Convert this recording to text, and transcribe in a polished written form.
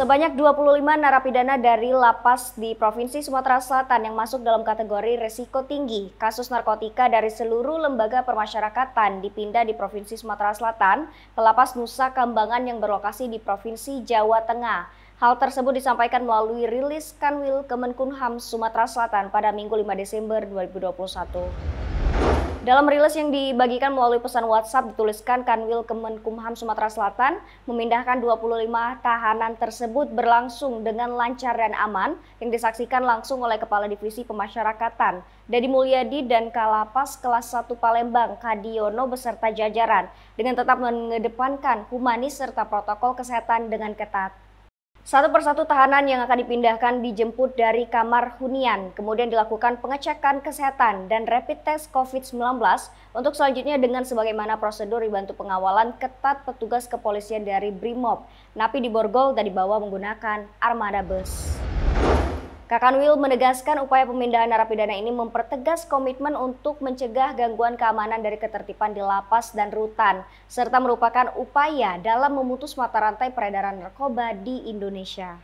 Sebanyak 25 narapidana dari lapas di Provinsi Sumatera Selatan yang masuk dalam kategori resiko tinggi kasus narkotika dari seluruh lembaga permasyarakatan dipindah di Provinsi Sumatera Selatan ke Lapas Nusa Kambangan yang berlokasi di Provinsi Jawa Tengah. Hal tersebut disampaikan melalui rilis Kanwil Kemenkumham Sumatera Selatan pada Minggu 5 Desember 2021. Dalam rilis yang dibagikan melalui pesan WhatsApp dituliskan Kanwil Kemenkumham Sumatera Selatan memindahkan 25 tahanan tersebut berlangsung dengan lancar dan aman yang disaksikan langsung oleh Kepala Divisi Pemasyarakatan Dedi Mulyadi dan Kalapas Kelas 1 Palembang Kadiono beserta jajaran dengan tetap mengedepankan humanis serta protokol kesehatan dengan ketat. Satu persatu tahanan yang akan dipindahkan dijemput dari kamar hunian, kemudian dilakukan pengecekan kesehatan dan rapid test COVID-19 untuk selanjutnya dengan sebagaimana prosedur dibantu pengawalan ketat petugas kepolisian dari Brimob. Napi diborgol dan dibawa menggunakan armada bus. Kakanwil menegaskan upaya pemindahan narapidana ini mempertegas komitmen untuk mencegah gangguan keamanan dari ketertiban di lapas dan rutan, serta merupakan upaya dalam memutus mata rantai peredaran narkoba di Indonesia.